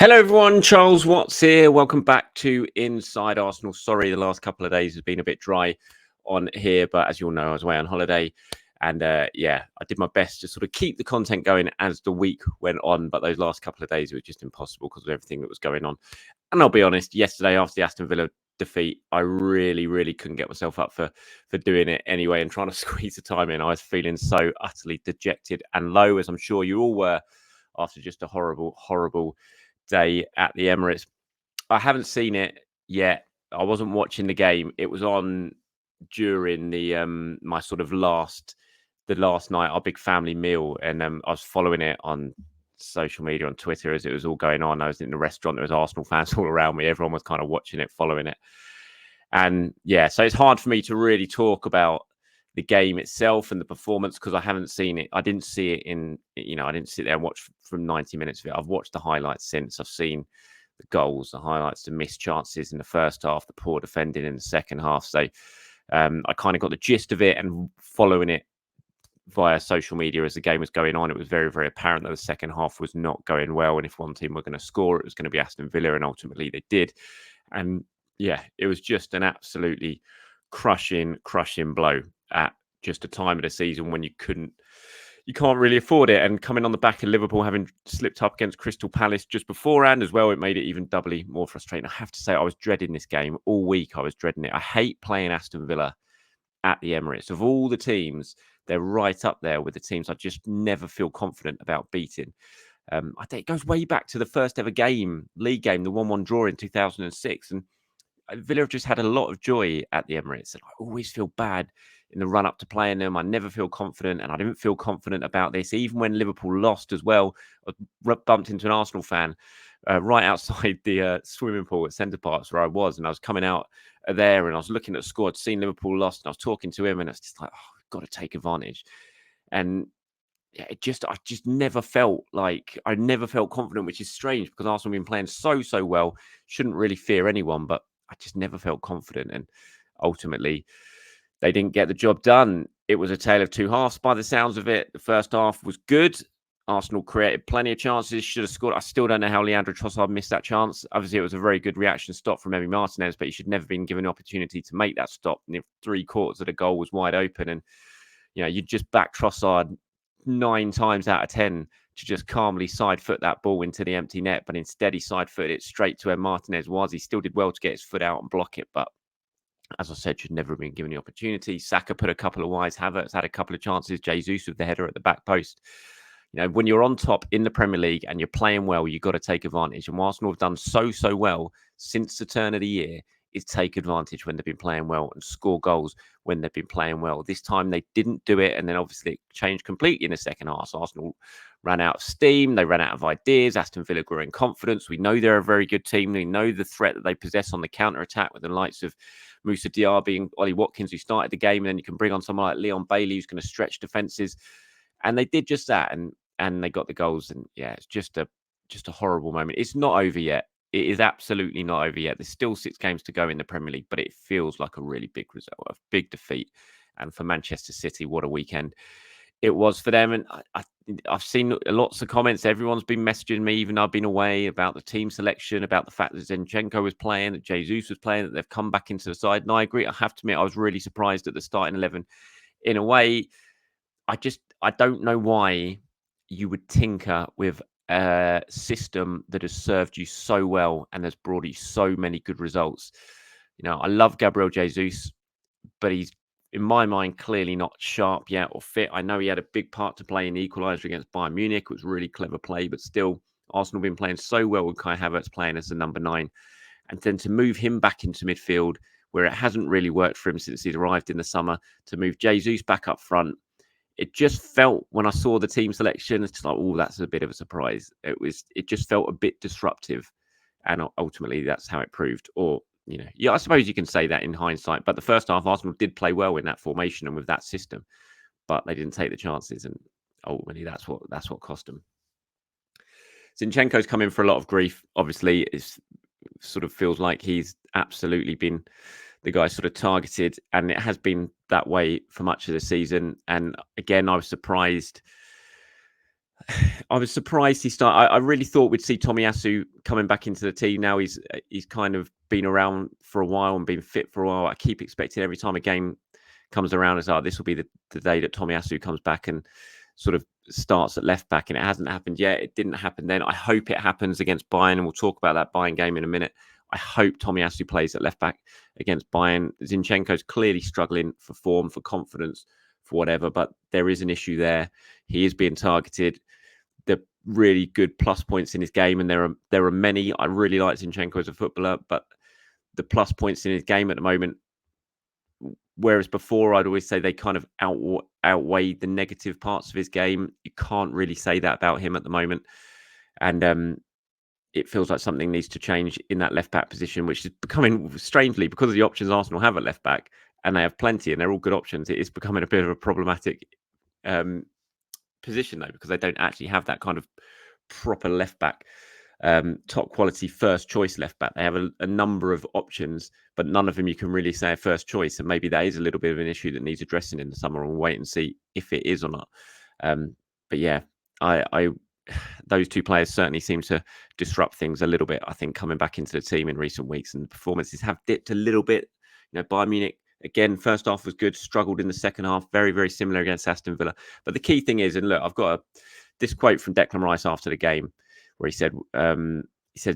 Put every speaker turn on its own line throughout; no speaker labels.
Hello, everyone. Charles Watts here. Welcome back to Inside Arsenal. Sorry, the last couple of days has been a bit dry on here, but as you all know, I was away on holiday. And I did my best to sort of keep the content going as the week went on. But those last couple of days were just impossible because of everything that was going on. And I'll be honest, yesterday after the Aston Villa defeat, I really couldn't get myself up for doing it anyway and trying to squeeze the time in. I was feeling so utterly dejected and low, as I'm sure you all were, after just a horrible day at the Emirates. I haven't seen it yet. I wasn't watching the game. It was on during the my sort of last night, our big family meal, and I was following it on social media, on Twitter, as it was all going on. I was in the restaurant. There was Arsenal fans all around me. Everyone was kind of watching it, following it, and so it's hard for me to really talk about the game itself and the performance because I haven't seen it. I didn't see it I didn't sit there and watch from 90 minutes of it. I've watched the highlights since. I've seen the goals, the highlights, the missed chances in the first half, the poor defending in the second half. So I kind of got the gist of it, and following it via social media as the game was going on, it was very apparent that the second half was not going well. And if one team were going to score, it was going to be Aston Villa, and ultimately they did. And it was just an absolutely crushing blow at just a time of the season when you can't really afford it. And coming on the back of Liverpool having slipped up against Crystal Palace just beforehand as well, it made it even doubly more frustrating. I have to say, I was dreading this game all week. I was dreading it. I hate playing Aston Villa at the Emirates. Of all the teams, they're right up there with the teams I just never feel confident about beating. I think it goes way back to the first ever league game, the 1-1 draw in 2006. And Villa have just had a lot of joy at the Emirates, and I always feel bad in the run-up to playing them. I never feel confident, and I didn't feel confident about this. Even when Liverpool lost as well, I bumped into an Arsenal fan right outside the swimming pool at Centre Parks where I was, and I was coming out there, and I was looking at the score. I'd seen Liverpool lost, and I was talking to him, and it's just like, oh, I've got to take advantage. And I just never felt confident, which is strange because Arsenal have been playing so well. Shouldn't really fear anyone, but I just never felt confident, and ultimately they didn't get the job done. It was a tale of two halves by the sounds of it. The first half was good. Arsenal created plenty of chances, should have scored. I still don't know how Leandro Trossard missed that chance. Obviously, it was a very good reaction stop from Emi Martinez, but he should never been given an opportunity to make that stop. And if 3/4 of the goal was wide open, and you just back Trossard 9 times out of 10 to just calmly side foot that ball into the empty net, but instead he side footed it straight to where Martinez was. He still did well to get his foot out and block it, but as I said, should never have been given the opportunity. Saka put a couple of wides. Havertz had a couple of chances. Jesus with the header at the back post. When you're on top in the Premier League and you're playing well, you've got to take advantage. And Arsenal have done so well since the turn of the year is take advantage when they've been playing well and score goals when they've been playing well. This time they didn't do it, and then obviously it changed completely in the second half. So Arsenal ran out of steam. They ran out of ideas. Aston Villa grew in confidence. We know they're a very good team. We know the threat that they possess on the counter-attack with the likes of Moussa Diaby and Ollie Watkins, who started the game, and then you can bring on someone like Leon Bailey, who's going to stretch defenses. And they did just that, and they got the goals. And it's just a horrible moment. It's not over yet. It is absolutely not over yet. There's still 6 games to go in the Premier League, but it feels like a really big result, a big defeat. And for Manchester City, what a weekend it was for them. And I've seen lots of comments. Everyone's been messaging me, even though I've been away, about the team selection, about the fact that Zinchenko was playing, that Jesus was playing, that they've come back into the side. And I agree. I have to admit, I was really surprised at the starting 11. In a way, I don't know why you would tinker with a system that has served you so well and has brought you so many good results. I love Gabriel Jesus, but he's, in my mind, clearly not sharp yet or fit. I know he had a big part to play in the equaliser against Bayern Munich. It was a really clever play, but still, Arsenal have been playing so well with Kai Havertz playing as the number 9. And then to move him back into midfield, where it hasn't really worked for him since he's arrived in the summer, to move Jesus back up front, it just felt, when I saw the team selection, it's like, oh, that's a bit of a surprise. It just felt a bit disruptive. And ultimately, that's how it proved. Or, I suppose you can say that in hindsight. But the first half, Arsenal did play well in that formation and with that system. But they didn't take the chances. And ultimately, that's what cost them. Zinchenko's come in for a lot of grief. Obviously, it sort of feels like he's absolutely been the guy sort of targeted, and it has been that way for much of the season. And again, I was surprised. I was surprised he started. I really thought we'd see Tomiyasu coming back into the team. Now he's kind of been around for a while and been fit for a while. I keep expecting every time a game comes around, it's like this will be the day that Tomiyasu comes back and sort of starts at left back, and it hasn't happened yet. It didn't happen then. I hope it happens against Bayern, and we'll talk about that Bayern game in a minute. I hope Tomiyasu plays at left back against Bayern. Zinchenko's clearly struggling for form, for confidence, for whatever, but there is an issue there. He is being targeted. The really good plus points in his game, and there are many. I really like Zinchenko as a footballer, but the plus points in his game at the moment, whereas before I'd always say they kind of outweigh the negative parts of his game, you can't really say that about him at the moment. And it feels like something needs to change in that left back position, which is becoming, strangely, because of the options Arsenal have at left back, and they have plenty and they're all good options, it is becoming a bit of a problematic position, though, because they don't actually have that kind of proper left back, top quality first choice left back. They have a number of options, but none of them you can really say a first choice. And maybe that is a little bit of an issue that needs addressing in the summer, and we'll wait and see if it is or not. But yeah, I those two players certainly seem to disrupt things a little bit, I think, coming back into the team in recent weeks, and the performances have dipped a little bit. Bayern Munich, again, first half was good, struggled in the second half, very, very similar against Aston Villa. But the key thing is, and look, I've got this quote from Declan Rice after the game where he said,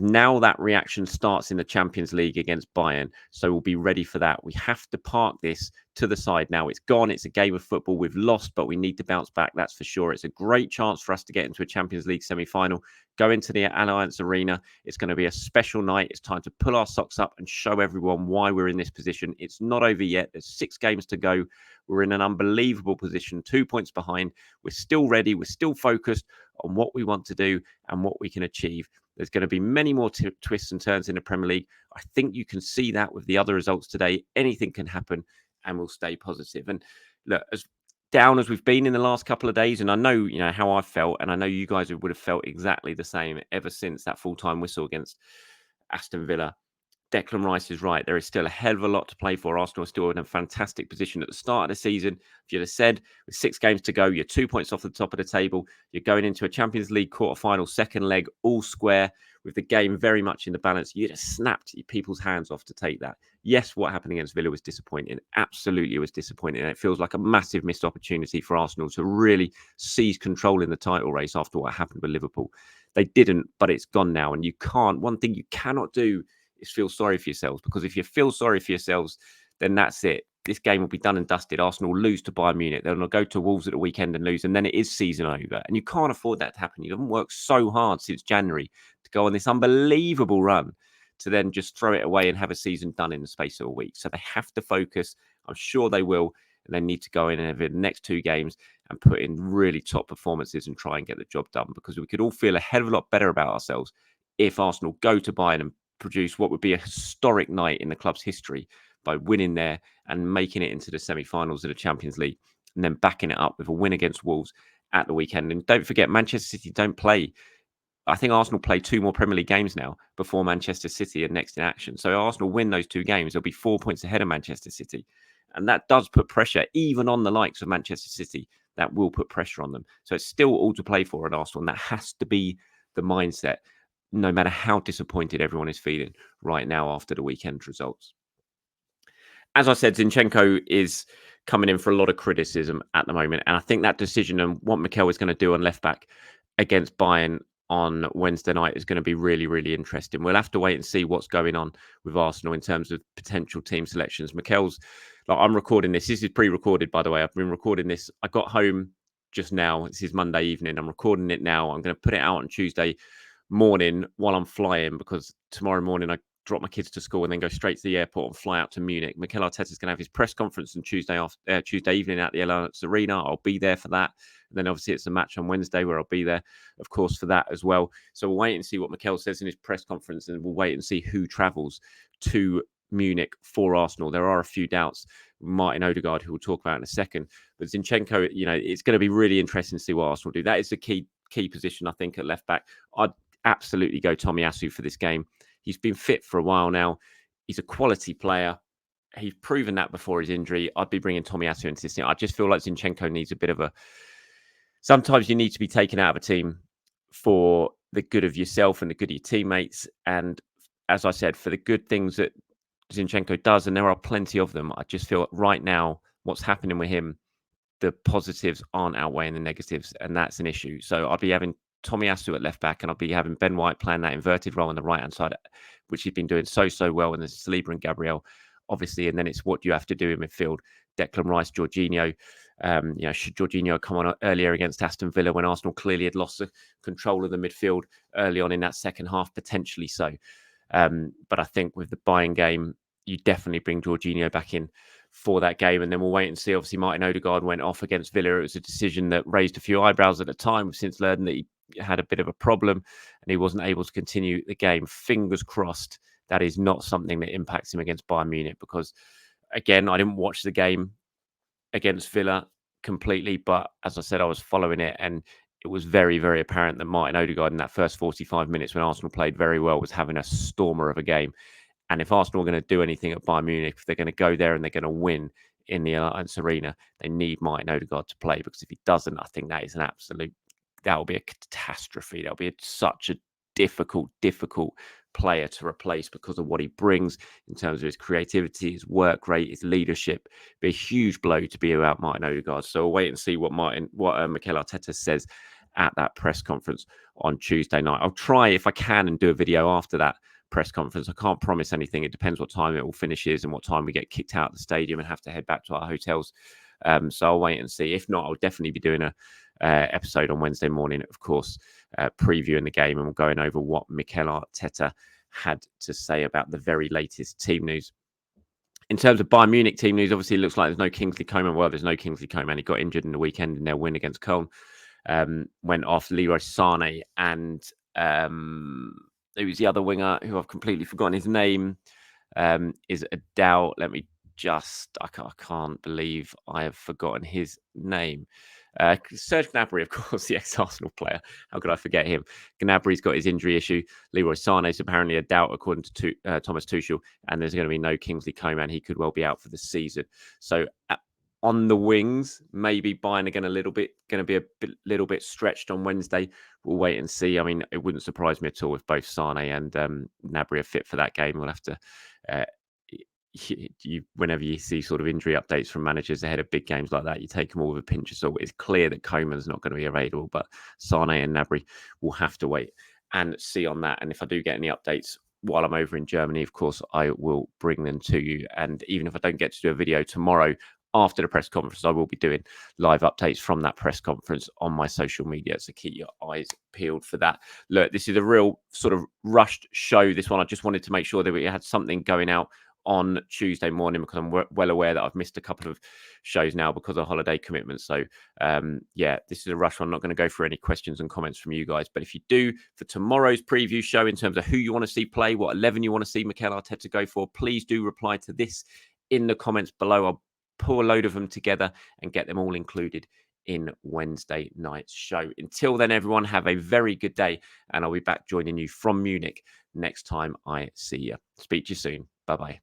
now that reaction starts in the Champions League against Bayern, so we'll be ready for that. We have to park this to the side now. It's gone. It's a game of football. We've lost, but we need to bounce back. That's for sure. It's a great chance for us to get into a Champions League semi-final, go into the Allianz Arena. It's going to be a special night. It's time to pull our socks up and show everyone why we're in this position. It's not over yet. There's 6 games to go. We're in an unbelievable position, 2 points behind. We're still ready. We're still focused on what we want to do and what we can achieve. There's going to be many more twists and turns in the Premier League. I think you can see that with the other results today. Anything can happen, and we'll stay positive. And look, as down as we've been in the last couple of days, and I know, how I felt, and I know you guys would have felt exactly the same ever since that full-time whistle against Aston Villa. Declan Rice is right. There is still a hell of a lot to play for. Arsenal are still in a fantastic position at the start of the season. If you'd have said with 6 games to go, you're 2 points off the top of the table, you're going into a Champions League quarter-final, second leg, all square, with the game very much in the balance, you'd have snapped people's hands off to take that. Yes, what happened against Villa was disappointing. Absolutely, it was disappointing. And it feels like a massive missed opportunity for Arsenal to really seize control in the title race after what happened with Liverpool. They didn't, but it's gone now. And one thing you cannot do is feel sorry for yourselves, because if you feel sorry for yourselves, then that's it. This game will be done and dusted. Arsenal lose to Bayern Munich. They'll go to Wolves at the weekend and lose, and then it is season over. And you can't afford that to happen. You haven't worked so hard since January to go on this unbelievable run to then just throw it away and have a season done in the space of a week. So they have to focus. I'm sure they will. And they need to go in over the next 2 games and put in really top performances and try and get the job done, because we could all feel a hell of a lot better about ourselves if Arsenal go to Bayern and produce what would be a historic night in the club's history by winning there and making it into the semi-finals of the Champions League, and then backing it up with a win against Wolves at the weekend. And don't forget, Manchester City don't play. I think Arsenal play 2 more Premier League games now before Manchester City are next in action. So Arsenal win those 2 games, they'll be 4 points ahead of Manchester City. And that does put pressure, even on the likes of Manchester City. That will put pressure on them. So it's still all to play for at Arsenal, and that has to be the mindset, no matter how disappointed everyone is feeling right now after the weekend results. As I said, Zinchenko is coming in for a lot of criticism at the moment. And I think that decision and what Mikel is going to do on left back against Bayern on Wednesday night is going to be really, really interesting. We'll have to wait and see what's going on with Arsenal in terms of potential team selections. Mikel's, I'm recording this. This is pre-recorded, by the way. I've been recording this. I got home just now. This is Monday evening. I'm recording it now. I'm going to put it out on Tuesday morning while I'm flying, because tomorrow morning I drop my kids to school and then go straight to the airport and fly out to Munich. Mikel Arteta is going to have his press conference on Tuesday evening at the Allianz Arena. I'll be there for that. And then obviously it's a match on Wednesday where I'll be there, of course, for that as well. So we'll wait and see what Mikel says in his press conference, and we'll wait and see who travels to Munich for Arsenal. There are a few doubts. Martin Odegaard, who we'll talk about in a second. But Zinchenko, it's going to be really interesting to see what Arsenal do. That is the key position, I think, at left back. I'd absolutely go Tomiyasu for this game. He's been fit for a while now. He's a quality player. He's proven that before his injury. I'd be bringing Tomiyasu into this thing. I just feel like Zinchenko needs a bit of a sometimes you need to be taken out of a team for the good of yourself and the good of your teammates. And as I said, for the good things that Zinchenko does, and there are plenty of them, I just feel right now what's happening with him, the positives aren't outweighing the negatives, and that's an issue. So I'll be having Tommy Asu at left back, and I'll be having Ben White playing that inverted role on the right hand side, which he's been doing so well. And there's Saliba and Gabriel, obviously, and then it's what you have to do in midfield. Declan Rice, Jorginho. Should Jorginho come on earlier against Aston Villa when Arsenal clearly had lost the control of the midfield early on in that second half, potentially so. But I think with the Bayern game, you definitely bring Jorginho back in for that game, and then we'll wait and see. Obviously, Martin Odegaard went off against Villa. It was a decision that raised a few eyebrows at the time. We've since learned that he had a bit of a problem and he wasn't able to continue the game. Fingers crossed that is not something that impacts him against Bayern Munich, because, again, I didn't watch the game against Villa completely, but as I said, I was following it, and it was very, very apparent that Martin Odegaard in that first 45 minutes when Arsenal played very well was having a stormer of a game. And if Arsenal are going to do anything at Bayern Munich, if they're going to go there and they're going to win in the Allianz Arena, they need Martin Odegaard to play, because if he doesn't, I think that is an absolute, that will be a catastrophe. That'll be such a difficult player to replace because of what he brings in terms of his creativity, his work rate, his leadership. It'd be a huge blow to be without Martin Odegaard. So we'll wait and see what Mikel Arteta says at that press conference on Tuesday night. I'll try, if I can, and do a video after that press conference. I can't promise anything. It depends what time it all finishes and what time we get kicked out of the stadium and have to head back to our hotels. So I'll wait and see. If not, I'll definitely be doing a episode on Wednesday morning, of course, previewing the game, and we're going over what Mikel Arteta had to say about the very latest team news. In terms of Bayern Munich team news, obviously it looks like there's no Kingsley Coman. Well, there's no Kingsley Coman. He got injured in the weekend in their win against Köln. Went off Leroy Sané, and it was the other winger who I've completely forgotten his name, is a doubt. Let me just, I can't believe I have forgotten his name. Serge Gnabry, of course, the ex-Arsenal player. How could I forget him? Gnabry's got his injury issue. Leroy Sané's apparently a doubt, according to Thomas Tuchel, and there's going to be no Kingsley Coman. He could well be out for the season. So on the wings, maybe Bayern are going to be a little bit stretched on Wednesday. We'll wait and see. I mean, it wouldn't surprise me at all if both Sané and Gnabry are fit for that game. We'll have to. Whenever you see sort of injury updates from managers ahead of big games like that, you take them all with a pinch of salt. It's clear that Coman's not going to be available, but Sané and Gnabry will have to wait and see on that. And if I do get any updates while I'm over in Germany, of course, I will bring them to you. And even if I don't get to do a video tomorrow after the press conference, I will be doing live updates from that press conference on my social media. So keep your eyes peeled for that. Look, this is a real sort of rushed show, this one. I just wanted to make sure that we had something going out on Tuesday morning, because I'm well aware that I've missed a couple of shows now because of holiday commitments. So this is a rush one. I'm not going to go for any questions and comments from you guys, but if you do, for tomorrow's preview show, in terms of who you want to see play, what 11 you want to see Mikel Arteta go for, please do reply to this in the comments below. I'll pull a load of them together and get them all included in Wednesday night's show. Until then, everyone, have a very good day, and I'll be back joining you from Munich next time I see you. Speak to you soon. Bye-bye.